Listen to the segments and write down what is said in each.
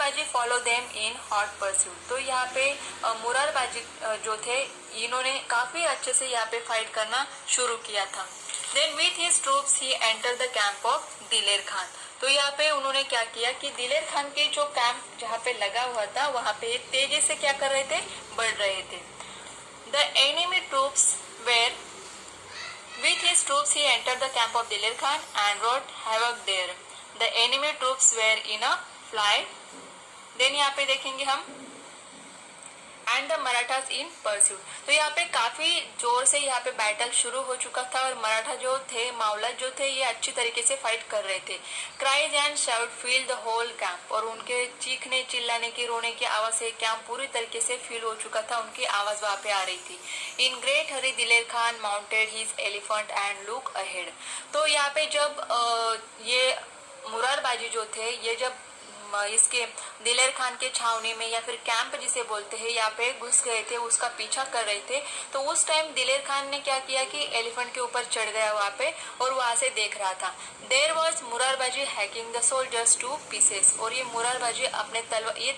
Murarbaji follow them in hot pursuit. तो यहाँ पे मुरारबाजी जो थे इन्होंने काफी अच्छे से यहाँ पे फाइट करना शुरू किया था। Then with his troops he enter the camp of Diler Khan. तो यहाँ पे उन्होंने क्या किया कि दिलेर खान के जो कैंप जहाँ पे लगा हुआ था वहाँ पे तेजी से क्या कर रहे थे, बढ़ रहे थे। The enemy troops were With his troops, he entered the camp of Dilir Khan and wrought havoc there. The enemy troops were in a flight. Then यहाँ पे देखेंगे हम and the Marathas in pursuit. तो यहाँ पे काफी जोर से यहाँ पे बैटल शुरू हो चुका था और मराठा जो थे, मावला जो थे, ये अच्छी तरीके से फाइट कर रहे थे। Cries and shout fill the whole camp. और उनके चीखने, चिल्लाने की, रोने की आवाज से कैंप पूरी तरीके से फील हो चुका था, उनकी आवाज वहां पे आ रही थी। इन ग्रेट हरी दिलेर Khan mounted his elephant and look ahead. तो यहाँ पे जब ये मुरारबाजी जो थे, ये जब इसके दिलेर खान के छावनी में या फिर कैंप जिसे बोलते हैं, यहाँ पे घुस गए थे, उसका पीछा कर रहे थे। तो उस टाइम दिलेर खान ने क्या किया कि एलिफेंट के ऊपर चढ़ गया वहां पे और वहां से देख रहा था। There was Murarbaji hacking the soldiers two pieces. और ये मुरारबाजी अपने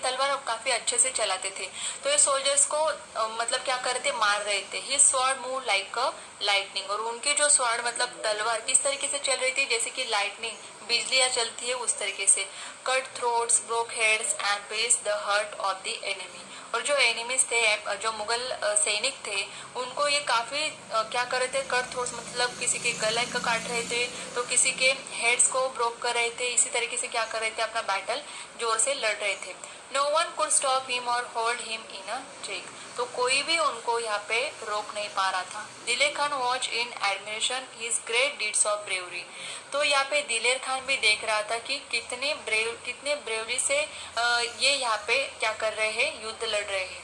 तलवार काफी अच्छे से चलाते थे। तो ये सोल्जर्स को मतलब क्या कर रहे थे, मार रहे थे। His sword move like a lightning. और उनकी जो स्वॉर्ड मतलब तलवार किस तरीके से चल रही थी, जैसे कि लाइटनिंग, बिजलियां चलती है उस तरीके से। Cut throats, broke heads and pierce the heart of the enemy. और जो एनिमीज थे, जो मुगल सैनिक थे, उनको ये काफी क्या कर रहे थे, कट थ्रोट्स मतलब किसी के गले को काट रहे थे, तो किसी के हेड्स को ब्रोक कर रहे थे। इसी तरीके से क्या कर रहे थे, अपना बैटल जोर से लड़ रहे थे। No one could stop him और hold him in a check. तो कोई भी उनको यहाँ पे रोक नहीं पा रहा था। दिलेर Khan watch in admiration his great deeds of bravery. तो यहाँ पे दिलेर खान भी देख रहा था कि कितने ब्रेवरी से ये यहाँ पे क्या कर रहे हैं, युद्ध लड़ रहे हैं।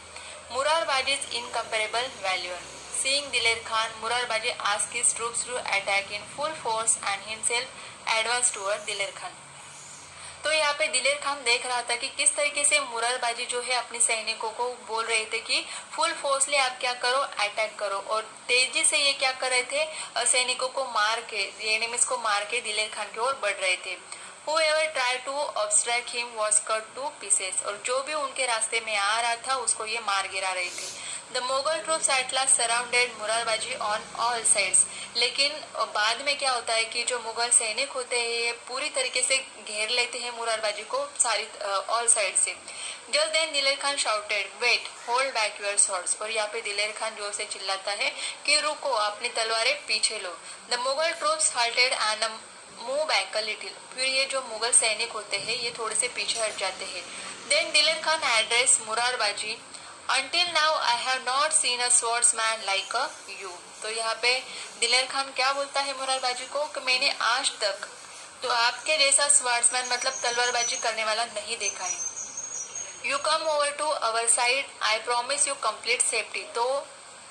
Murarbaji's incomparable valour. Seeing Diler Khan, Murarbaji asked his troops to attack in full force and himself advanced toward Diler Khan. तो यहाँ पे दिलेर खान देख रहा था कि किस तरीके से मुरारबाजी जो है अपने सैनिकों को बोल रहे थे कि फुल फोर्सली आप क्या करो, अटैक करो। और तेजी से ये क्या कर रहे थे, सैनिकों को मार के, एनिमीज को मार के दिलेर खान की ओर बढ़ रहे थे। Whoever tried to obstruct him was cut to pieces। और जो भी उनके रास्ते में आ रहा था उसको ये मार गिरा रहे थे। The Mughal troops at last surrounded Murarbaji on all sides। लेकिन बाद में क्या होता है कि जो मुगल सैनिक होते हैं ये पूरी तरीके से घेर लेते हैं मुरारबाजी को सारी ऑल साइड से। Just then Diler Khan shouted, wait, hold back your swords. और यहाँ पे दिलेर खान जोर से चिल्लाता है कि रुको, अपनी तलवारें पीछे लो। The Mughal troops halted and move back a little. फिर ये जो मुगल सैनिक होते हैं ये थोड़े से पीछे हट जाते हैं। Then Diler Khan address Murarbaji, Until now I have not seen a swordsman like you। तो यहाँ पे दिलेर खान क्या बोलता है मुरारबाजी को कि मैंने आज तक तो आपके जैसा स्वॉर्ड्समैन मतलब तलवारबाजी करने वाला नहीं देखा है। You come over to our side, I promise you complete safety. तो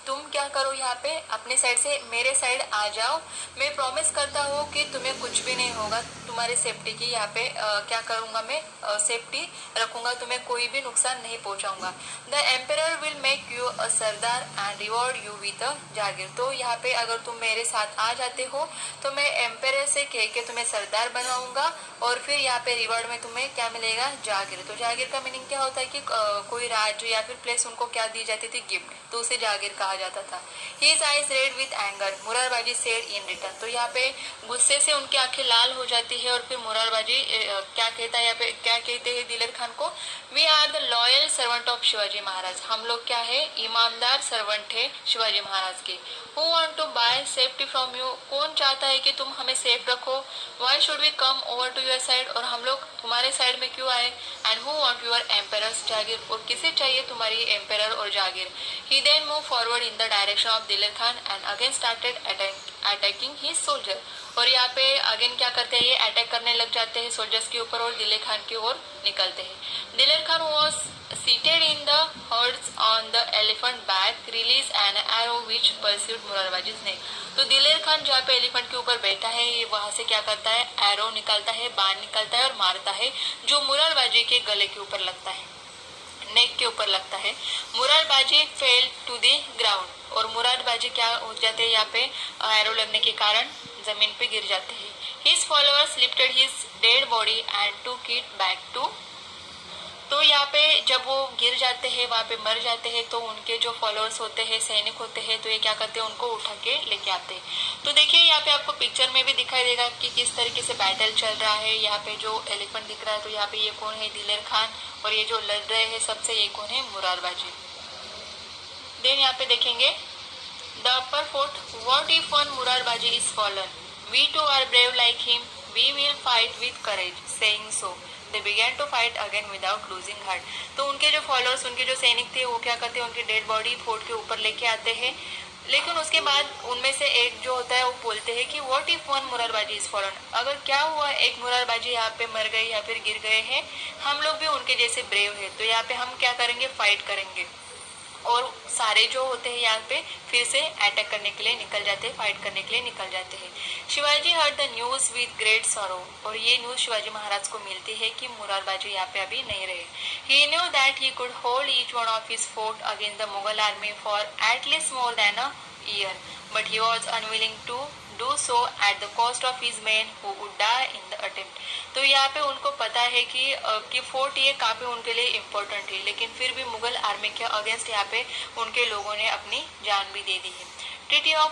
तुम क्या करो, यहाँ पे अपने साइड से मेरे साइड आ जाओ, मैं प्रॉमिस करता हूँ कि तुम्हें कुछ भी नहीं होगा, तुम्हारी सेफ्टी की यहाँ पे क्या करूँगा मैं, सेफ्टी रखूंगा, तुम्हें कोई भी नुकसान नहीं पहुँचाऊंगा। The emperor will make you a sardar and reward you with a jagir. तो यहाँ पे अगर तुम मेरे साथ आ जाते हो तो मैं एम्पेरर से कह के तुम्हें सरदार बनाऊंगा और फिर यहाँ पे रिवॉर्ड में तुम्हें क्या मिलेगा, जागीर। तो जागीर का मीनिंग क्या होता है कि कोई राज्य या फिर प्लेस उनको क्या दी जाती थी, गिफ्ट, तो उसे जागीर कहा जाता था। His eyes red with anger, Murarbaji said in return। तो यहाँ पे गुस्से से उनकी आंखें लाल हो जाती है और फिर मुरारबाजी क्या कहता है, यहाँ पे क्या कहते हैं दिलेर खान को, we are the loyal servant of Shivaji Maharaj. हम लोग क्या है, ईमानदार सर्वेंट है शिवाजी महाराज के। Who want to buy safety from you? कौन चाहता है कि तुम हमें सेफ रखो। Why should we come over to your side? और हम लोग तुम्हारे साइड में क्यों आए। And who want your emperor's जागीर? और किसे चाहिए तुम्हारी एम्पेरर और जागीर। He then moved forward in the direction of Diler Khan and again started attacking his soldier। और यहाँ पे अगेन क्या करते हैं, ये अटैक करने लग जाते हैं सोल्जर्स के ऊपर और दिलेर खान की ओर निकलते हैं। Diler Khan was seated in the horse on the elephant back, release an arrow which pursued मुरारबाजी's neck। तो दिलेर खान जहाँ पे एलिफेंट के ऊपर बैठा है, ये वहां से क्या करता है, एरो निकलता है, बाण निकलता है और मारता है, जो मुरारबाजी के गले के ऊपर लगता है, नेक के ऊपर लगता है। Murarbaji fell to the ground. और मुरारबाजी क्या हो जाते हैं, यहाँ पे एरो लगने के कारण जमीन पे गिर जाते हैं। His followers lifted his dead body and took it back to. तो यहाँ पे जब वो गिर जाते हैं, वहाँ पे मर जाते हैं, तो उनके जो फॉलोअर्स होते हैं, सैनिक होते हैं, तो ये क्या करते हैं, उनको उठा के लेके आते हैं। तो देखिए यहाँ पे आपको पिक्चर में भी दिखाई देगा कि किस तरीके से बैटल चल रहा है। यहाँ पे जो एलिफेंट दिख रहा है, तो यहाँ पे ये कौन है, दिलेर खान, और ये जो लड़ रहे हैं सबसे, ये कौन है, मुरारबाजी। देन यहाँ पे देखेंगे the upper fort, what if one Murarbaji is fallen, we too are brave like him, we will fight with courage, saying so they began to fight again without losing heart. तो उनके जो फॉलोअर्स, उनके जो सैनिक थे, वो क्या करते हैं, उनकी डेड बॉडी फोर्ट के ऊपर लेके आते हैं। लेकिन उसके बाद उनमें से एक जो होता है वो बोलते हैं कि what if one Murarbaji is fallen, अगर क्या हुआ एक मुरारबाजी यहाँ पे मर गए या फिर गिर गए हैं, हम लोग भी उनके जैसे ब्रेव है, तो यहाँ पे हम क्या करेंगे, फाइट करेंगे। और सारे जो होते हैं यहाँ पे फिर से अटैक करने के लिए निकल जाते हैं, फाइट करने के लिए निकल जाते हैं। Shivaji heard the news with great sorrow, और ये न्यूज शिवाजी महाराज को मिलती है कि मुरारबाजी यहाँ पे अभी नहीं रहे। He knew that he could hold each one of his fort against the Mughal army for at least more than a year, but he was unwilling to do so at the cost of his men who would die in the attempt. तो यहाँ पे उनको पता है कि fort ये काफी उनके लिए इम्पोर्टेंट है, लेकिन फिर भी मुगल आर्मी के अगेंस्ट यहाँ पे उनके लोगों ने अपनी जान भी दे दी है। Treaty of